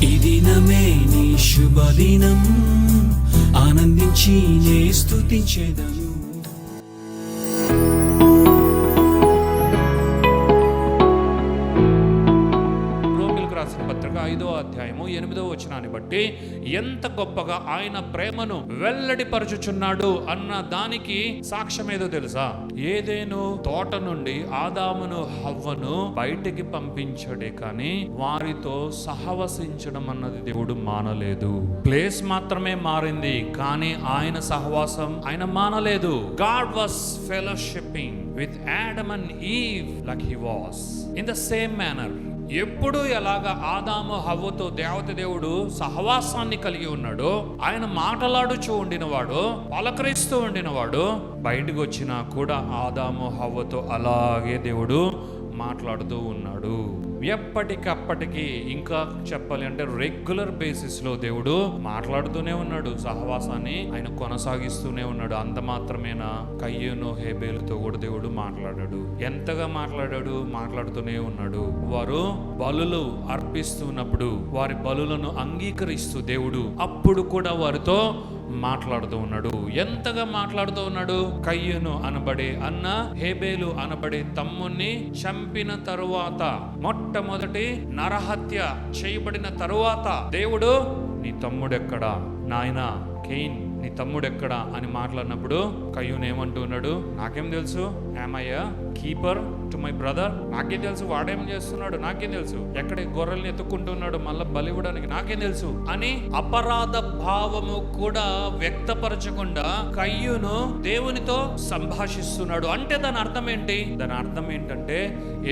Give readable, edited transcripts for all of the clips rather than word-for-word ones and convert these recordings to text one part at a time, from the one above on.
ఈ దినమే నీ శుభదినం, ఆనందించి నే స్తుతించెదను. పత్రిక 5వ అధ్యాయము 8వ వచనాన్ని బట్టి ఎంత గొప్పగా ఆయన ప్రేమను వెల్లడిపరచుచున్నాడు అన్న దానికి సాక్ష్యం ఏదో తెలుసా? ఏదేను తోట నుండి ఆదామును హవ్వను బయటికి పంపించడే కానీ వారితో సహవసించడం అన్నది దేవుడు మానలేదు. ప్లేస్ మాత్రమే మారింది కానీ ఆయన సహవాసం ఆయన మానలేదు. God was fellowshipping with Adam and Eve like he was in the same manner. ఎప్పుడు ఎలాగా ఆదాము హవ్వతో దేవుడు సహవాసాన్ని కలిగి ఉన్నాడో, ఆయన మాటలాడుచూ ఉండినవాడు, పలకరిస్తూ ఉండినవాడు, బయటకు వచ్చినా కూడా ఆదాము హవ్వతో అలాగే దేవుడు మాట్లాడుతూ ఉన్నాడు. ఎప్పటికప్పటికి, ఇంకా చెప్పాలి అంటే రెగ్యులర్ బేసిస్ లో దేవుడు మాట్లాడుతూనే ఉన్నాడు. సహవాసాన్ని ఆయన కొనసాగిస్తూనే ఉన్నాడు. అంత మాత్రమేనా? కయ్యూను హేబేలుతో కూడా దేవుడు మాట్లాడాడు. ఎంతగా మాట్లాడాడు? మాట్లాడుతూనే ఉన్నాడు. వారు బలులు అర్పిస్తున్నప్పుడు వారి బలులను అంగీకరిస్తూ దేవుడు అప్పుడు కూడా వారితో మాట్లాడుతూ ఉన్నాడు. ఎంతగా మాట్లాడుతూ ఉన్నాడు? కయ్యూను అనబడే అన్న హేబేలు అనబడే తమ్ముణ్ణి చంపిన తరువాత, మొట్టమొదటి నరహత్య చేయబడిన తరువాత దేవుడు, నీ తమ్ముడెక్కడా నాయనా కేయిన్, నీ తమ్ముడెక్కడా అని మాట్లాడినప్పుడు కయ్యూను ఏమంటున్నాడు? నాకేం తెలుసు, am I a keeper to my brother? నాకేం తెలుసు వాడేం చేస్తున్నాడు, నాకేం తెలుసు, ఎక్కడ గొర్రెల్ని ఎత్తుకుంటున్నాడు మళ్ళా బలివ్వడానికి, నాకేం తెలుసు అని అపరాధ భావము కూడా వ్యక్తపరచకుండా కయ్యూను దేవునితో సంభాషిస్తున్నాడు. అంటే దాని అర్థం ఏంటి? దాని అర్థం ఏంటంటే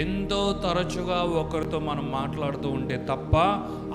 ఎంతో తరచుగా ఒకరితో మనం మాట్లాడుతూ ఉంటే తప్ప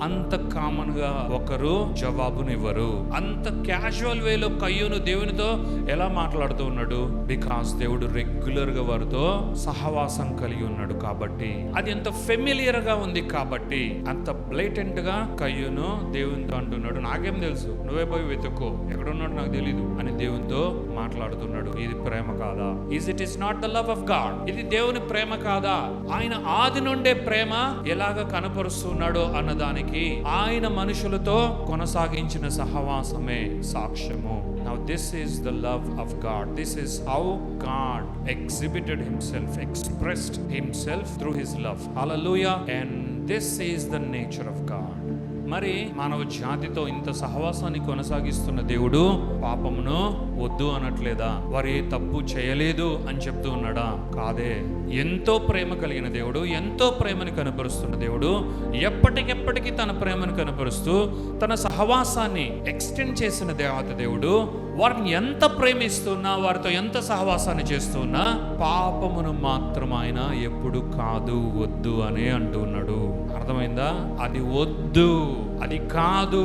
అంత కామన్ గా ఒకరు జవాబునివ్వరు. అంత క్యాజువల్ వేలో కయ్యూను దేవునితో ఎలా మాట్లాడుతూ ఉన్నాడు? బికాస్ దేవుడు రెగ్యులర్ గా వారితో సహవాసం కలిగి ఉన్నాడు కాబట్టి, అది ఎంత ఫెమిలియర్ గా ఉంది కాబట్టి, అంత బ్లేటెంట్ గా కయ్యూను దేవునితో అంటున్నాడు, నాకేం తెలుసు, నువ్వే పోయి వెతుక్కో, ఎక్కడున్నాడు నాకు తెలీదు అని దేవునితో మాట్లాడుతున్నాడు. ఇది ప్రేమ కాదా? It is not the love of God? ఇది దేవుని ప్రేమ కాదా? ఆయన ఆది నుండే ప్రేమ ఎలాగ కనపరుస్తున్నాడో అన్నదానికి ఆయన మనుషులతో కొనసాగించిన సహవాసమే సాక్ష్యము. Now this is the love of God. This is how God exhibited himself, expressed himself through his love. Hallelujah. And this is the nature of God. మరి మానవ జాతితో ఇంత సహవాసాన్ని కొనసాగిస్తున్న దేవుడు పాపమును వద్దు అనట్లేదా? వారు ఏ తప్పు చేయలేదు అని చెప్తూ ఉన్నాడా? కాదే. ఎంతో ప్రేమ కలిగిన దేవుడు, ఎంతో ప్రేమని కనపరుస్తున్న దేవుడు, ఎప్పటికెప్పటికీ తన ప్రేమను కనపరుస్తూ తన సహవాసాన్ని ఎక్స్టెండ్ చేసిన దేవుడు వారిని ఎంత ప్రేమిస్తున్నా, వారితో ఎంత సహవాసాన్ని చేస్తున్నా పాపమును మాత్రం ఆయన ఎప్పుడు కాదు, వద్దు అనే అంటూ ఉన్నాడు. అర్థమైందా? అది వద్దు, అది కాదు,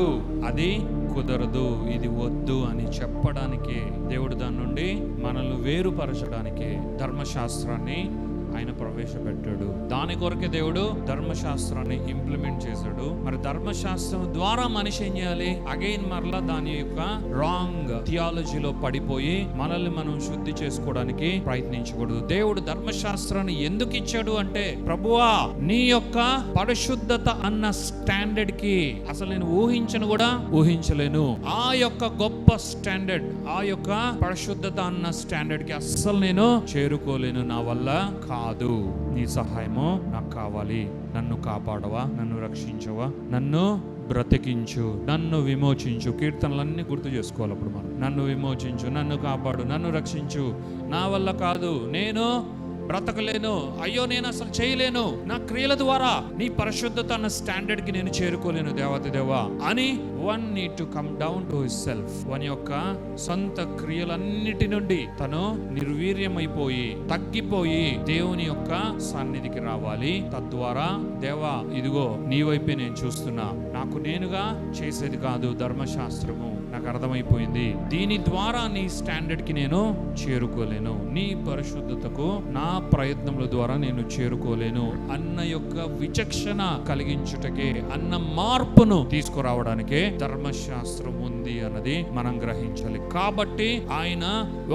అది కుదరదు, ఇది వద్దు అని చెప్పడానికి దేవుడు దాని నుండి మనల్ని వేరుపరచడానికి ధర్మశాస్త్రాన్ని ఆయన ప్రవేశపెట్టాడు. దాని కొరకే దేవుడు ధర్మశాస్త్రాన్ని ఇంప్లిమెంట్ చేశాడు. మరి ధర్మశాస్త్రం ద్వారా మనిషి ఏం చేయాలి? అగైన్ మరలా దాని యొక్క రాంగ్ థియాలజీలో పడిపోయి మనల్ని మనం శుద్ధి చేసుకోవడానికి ప్రయత్నించకూడదు. దేవుడు ధర్మశాస్త్రాన్ని ఎందుకు ఇచ్చాడు అంటే, ప్రభువా నీ యొక్క పరిశుద్ధత అన్న స్టాండర్డ్ కి అసలు నేను ఊహించలేను. ఆ యొక్క గొప్ప స్టాండర్డ్, ఆ యొక్క పరిశుద్ధత అన్న స్టాండర్డ్ కి అస్సలు నేను చేరుకోలేను. నా వల్ల కాదు, నీ సహాయము నాకు కావాలి. నన్ను కాపాడవా, నన్ను రక్షించవా, నన్ను బ్రతికించు, నన్ను విమోచించు. కీర్తనలన్నీ గుర్తు చేసుకోవాలి అప్పుడు మనం. నన్ను విమోచించు, నన్ను కాపాడు, నన్ను రక్షించు. నా వల్ల కాదు, నేను బ్రతకలేను, అయ్యో నేను అసలు చేయలేను, నా క్రియల ద్వారా నీ పరిశుద్ధత అన్న స్టాండర్డ్ కి నేను చేరుకోలేను దేవాతి దేవా అని one need to come down to his self. One యొక్క సొంత క్రియలన్నిటి నుండి తను నిర్వీర్యమైపోయి తగ్గిపోయి దేవుని యొక్క సన్నిధికి రావాలి. తద్వారా దేవా ఇదిగో నీ వైపే నేను చూస్తున్నా, నాకు నేనుగా చేసేది కాదు, ధర్మశాస్త్రము నాకు అర్థమైపోయింది, దీని ద్వారా నీ స్టాండర్డ్ కి నేను చేరుకోలేను, నీ పరిశుద్ధతకు నా ప్రయత్నముల ద్వారా నేను చేరుకోలేను అన్న యొక్క విచక్షణ కలిగించుటకే, అన్న మార్పును తీసుకురావడానికే ధర్మశాస్త్రం ఉంది. ఉంది అన్నది మనం గ్రహించాలి. కాబట్టి ఆయన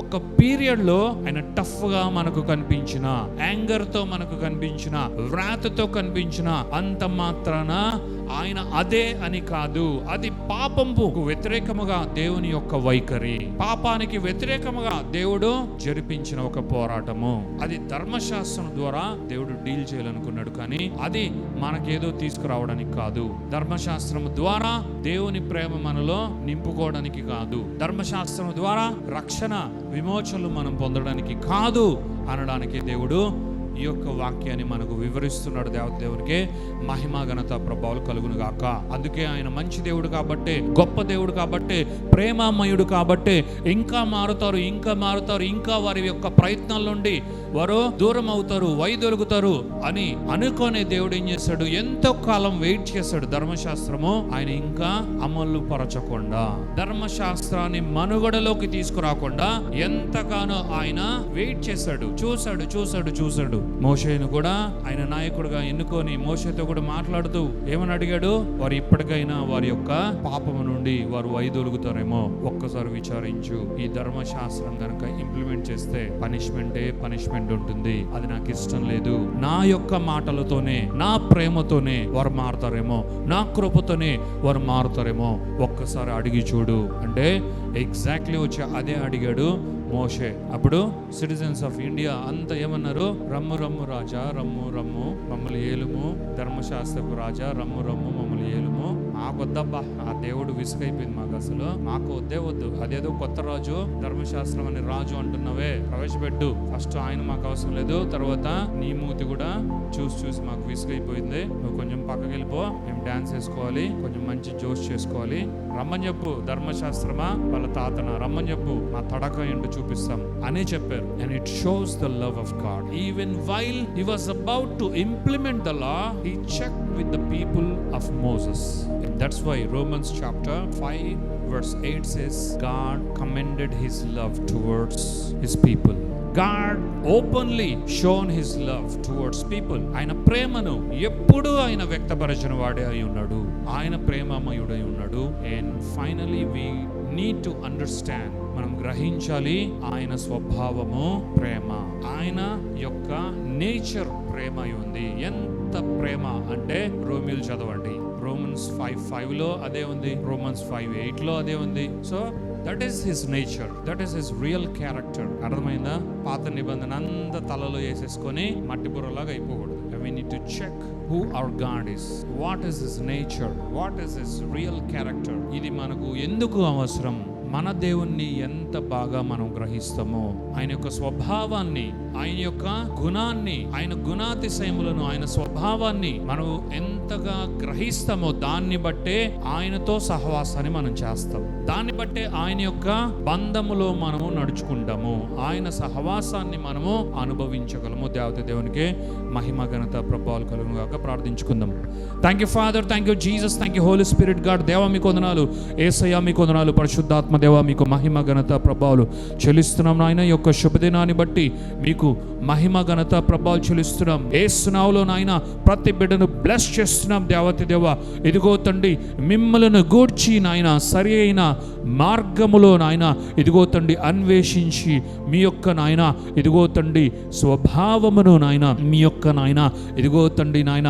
ఒక పీరియడ్ లో ఆయన టఫ్ గా మనకు కనిపించిన, యాంగర్ తో మనకు కనిపించిన, వ్రాత్ తో కనిపించిన అంత మాత్రాన ఆయన అదే అని కాదు. అది పాపంకు వ్యతిరేకముగా దేవుని యొక్క వైఖరి, పాపానికి వ్యతిరేకముగా దేవుడు జరిపించిన ఒక పోరాటము. అది ధర్మశాస్త్రం ద్వారా దేవుడు డీల్ చేయాలనుకున్నాడు, కానీ అది మనకేదో తీసుకురావడానికి కాదు. ధర్మశాస్త్రం ద్వారా దేవుని ప్రేమ మనలో నింపుకోవడానికి కాదు. ధర్మశాస్త్రం ద్వారా రక్షణ విమోచనలు మనం పొందడానికి కాదు అనడానికి దేవుడు ఈ యొక్క వాక్యాన్ని మనకు వివరిస్తున్నాడు. దేవునికి మహిమ ఘనత ప్రభావాలు కలుగును గాక. అందుకే ఆయన మంచి దేవుడు కాబట్టి, గొప్ప దేవుడు కాబట్టి, ప్రేమమయుడు కాబట్టి ఇంకా మారుతారు, ఇంకా వారి యొక్క ప్రయత్నాల నుండి వారు దూరం అవుతారు, వైదొలుగుతారు అని అనుకునే దేవుడు ఏం చేశాడు, ఎంతో కాలం వెయిట్ చేశాడు. ధర్మశాస్త్రము ఆయన ఇంకా అమలు పరచకుండా, ధర్మశాస్త్రాన్ని మనుగడలోకి తీసుకురాకుండా ఎంతగానో ఆయన వెయిట్ చేశాడు. చూశాడు. మోషేను కూడా ఆయన నాయకుడుగా ఎన్నుకొని మోషేతో కూడా మాట్లాడుతూ ఏమని అడిగాడు, వారు ఇప్పటికైనా వారి యొక్క పాపము నుండి వారు వైదొలుగుతారేమో ఒక్కసారి విచారించు. ఈ ధర్మశాస్త్రం కనుక ఇంప్లిమెంట్ చేస్తే పనిష్మెంట్ ఉంటుంది. అది నాకు ఇష్టం లేదు. నా యొక్క మాటలతోనే, నా ప్రేమతోనే వారు మారుతారేమో, నా కృపతోనే వారు మారుతారేమో ఒక్కసారి అడిగి చూడు అంటే ఎగ్జాక్ట్లీ వచ్చి అదే అడిగాడు మోషే. అప్పుడు సిటిజన్స్ ఆఫ్ ఇండియా అంతా ఏమన్నారు, రమ్ము రాజా, రమ్ము మమ్మల్ని ఏలుము, ధర్మశాస్త్రపు రాజా రమ్ము మమ్మల్ని ఏలుము. మాకు వద్దబ్బా, ఆ దేవుడు విసుగైపోయింది మాకు, అసలు మాకు వద్దు. అదేదో కొత్త రాజు, ధర్మశాస్త్రం అనే రాజు అంటున్నావే, ప్రవేశపెట్టు. ఫస్ట్ ఆయన మాకు అవసరం లేదు, తర్వాత నీ మూతి కూడా చూసి మాకు విసుగైపోయింది. నువ్వు కొంచెం పక్కకి వెళ్ళిపో, మేము డాన్స్ వేసుకోవాలి, కొంచెం మంచి జోష్ చేసుకోవాలి. రమ్మని చెప్పు, ధర్మశాస్త్రమా వాళ్ళ తాతన రమ్మని చెప్పు, మా తడక ఏంటో చూపిస్తాం అని చెప్పారు. And it shows the love of God. Even while he was about to implement the law, he checked with the people of Moses. That's why Romans chapter 5 verse 8 says God commended his love towards his people. God openly shown his love towards people. ఆయన ప్రేమను ఎప్పుడు ఆయన వ్యక్తపరచిన వాడే అయి ఉన్నాడు. ఆయన ప్రేమమయుడై ఉన్నాడు. And finally we need to understand, మనం గ్రహించాలి ఆయన స్వభావము ప్రేమ, ఆయన యొక్క నేచర్ ప్రేమ అయి ఉంది. ఎంత ప్రేమ అంటే రోమియోలు చదవండి, రోమన్స్ 5:5 అదే ఉంది, రోమన్స్ 5:8 అదే ఉంది. So that is his nature, that is his real character. అర్థమైందా? పాత నిబంధన అంతా తలలో వేసేసుకొని మట్టి బుర్రలాగా అయిపోకూడదు. We need to check who our God is, what is his nature, what is his real character. ఇది మనకు ఎందుకు అవసరం? మన దేవుణ్ణి ఎంత బాగా మనం గ్రహిస్తామో, ఆయన యొక్క స్వభావాన్ని, ఆయన యొక్క గుణాన్ని, ఆయన గుణాతిశయములను, ఆయన స్వభావాన్ని మనం ఎంతగా గ్రహిస్తామో దాన్ని బట్టే ఆయనతో సహవాసాన్ని మనం చేస్తాం. దాన్ని బట్టే ఆయన యొక్క బంధములో మనము నడుచుకుంటాము, ఆయన సహవాసాన్ని మనము అనుభవించగలము. దేవునికి మహిమ ఘనత ప్రభావాలు కలుగును గాక. ప్రార్థించుకుందాం. Thank you Father, thank you Jesus, thank you Holy Spirit God. దేవా మీకు వందనాలు, యేసయ్యా మీకు వందనాలు, పరిశుద్ధాత్మ దేవా మీకు మహిమ ఘనత ప్రభావాలు చెల్లిస్తున్నాం. నాయన ఈ యొక్క శుభదినాన్ని బట్టి మీకు మహిమ ఘనత ప్రభావాలు చెల్లిస్తున్నాం. యేసు నామములో నాయన ప్రతి బిడ్డను బ్లెస్ చేస్తున్నాం. దేవతి దేవ, ఇదిగో తండ్రి మిమ్మలను గూర్చి నాయన సరి అయిన మార్గములో నాయన ఇదిగో తండ్రి అన్వేషించి మీ యొక్క నాయన ఇదిగో తండ్రి స్వభావమును నాయన, మీ యొక్క నాయన ఇదిగో తండ్రి నాయన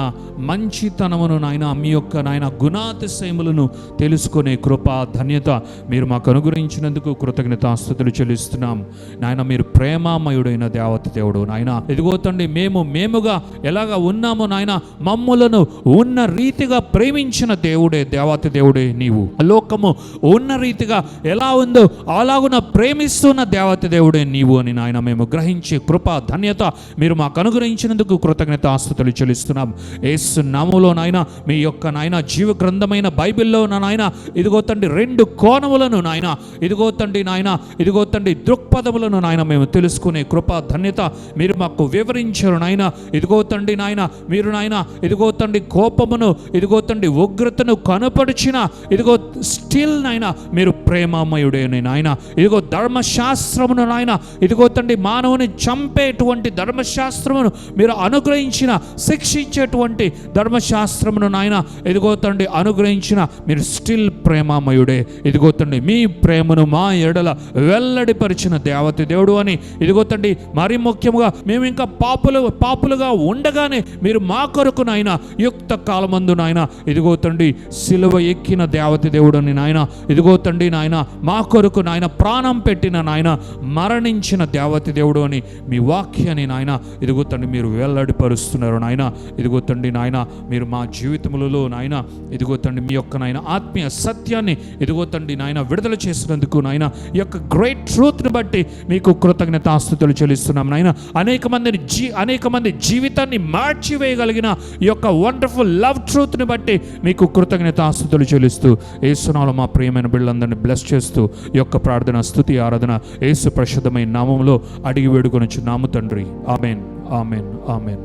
మంచితనమును నాయన, మీ యొక్క నాయన గుణాతిశయములను తెలుసుకునే కృప ధన్యత మీరు మాకు అనుగ్రహించినందుకు కృతజ్ఞతాస్తుతులు చెల్లిస్తున్నాం. నాయన మీరు ప్రేమామయుడైన దేవత దేవుడు నాయన. ఇదిగో తండ్రి మేముగా ఎలాగ ఉన్నామో నాయన మమ్ములను ఉన్న రీతిగా ప్రేమించిన దేవుడే, దేవత దేవుడే నీవు. లోకము ఉన్న రీతిగా ఎలా ఉందో అలాగున ప్రేమిస్తున్న దేవత దేవుడే నీవు అని నాయన మేము గ్రహించే కృప ధన్యత మీరు మాకు అనుగ్రహించినందుకు కృతజ్ఞతాస్తుతులు చెల్లిస్తున్నాం. యేసు నామములో నాయన మీ యొక్క నాయన జీవ గ్రంథమైన బైబిల్లో నాయన ఇదిగో తండ్రి 2 కోణములను నాయన నాయన ఇదిగో తండ్రి నాయన ఇదిగో తండ్రి దృక్పథములను నాయన మేము తెలుసుకునే కృపా ధన్యత మీరు మాకు వివరించారు నాయన. ఇదిగో తండ్రి నాయన మీరు నాయన ఇదిగో తండ్రి కోపమును ఇదిగో తండ్రి ఉగ్రతను కనపరిచిన ఇదిగో స్టిల్ నాయన మీరు ప్రేమమయుడేని నాయన. ఇదిగో ధర్మశాస్త్రమును నాయన ఇదిగో తండ్రి మానవుని చంపేటువంటి ధర్మశాస్త్రమును మీరు అనుగ్రహించిన, శిక్షించేటువంటి ధర్మశాస్త్రమును నాయన ఇదిగో తండ్రి అనుగ్రహించిన మీరు స్టిల్ ప్రేమమయుడే. ఇదిగో తండ్రి మీ ప్రేమను మా ఎడల వెల్లడిపరిచిన దేవత దేవుడు అని ఇదిగో తండ్రి మరి ముఖ్యముగా మేము ఇంకా పాపులుగా ఉండగానే మీరు మా కొరకు నాయన యుక్త కాలమందు నాయన ఇదిగో తండ్రి సిలువ ఎక్కిన దేవత దేవుడు అని నాయన ఇదిగో తండ్రి నాయన మా కొరకు నాయన ప్రాణం పెట్టిన నాయన మరణించిన దేవత దేవుడు అని మీ వాక్యాన్ని నాయన ఇదిగో తండ్రి మీరు వెల్లడిపరుస్తున్నారు నాయన. ఇదిగో తండ్రి నాయన మీరు మా జీవితములలో నాయన ఇదిగో తండ్రి మీ యొక్క నాయన ఆత్మీయ సత్యాన్ని ఇదిగో తండ్రి నాయన విడుదల చేసినందుకు నాయన ఈ యొక్క గ్రేట్ ట్రూత్ని బట్టి మీకు కృతజ్ఞతాస్తుతులు చెల్లిస్తున్నాం నాయన. అనేక మంది జీవితాన్ని మార్చివేయగలిగిన ఈ యొక్క వండర్ఫుల్ లవ్ ట్రూత్ని బట్టి మీకు కృతజ్ఞతాస్తుతులు చెల్లిస్తూ యేసునామములో మా ప్రియమైన బిడ్డలందరినీ బ్లెస్ చేస్తూ ఈ యొక్క ప్రార్థన స్తుతి ఆరాధన యేసు పరిశుద్ధమైన నామములో అడిగి వేడుకొనుచున్నాము తండ్రి. ఆమేన్ ఆమేన్ ఆమేన్.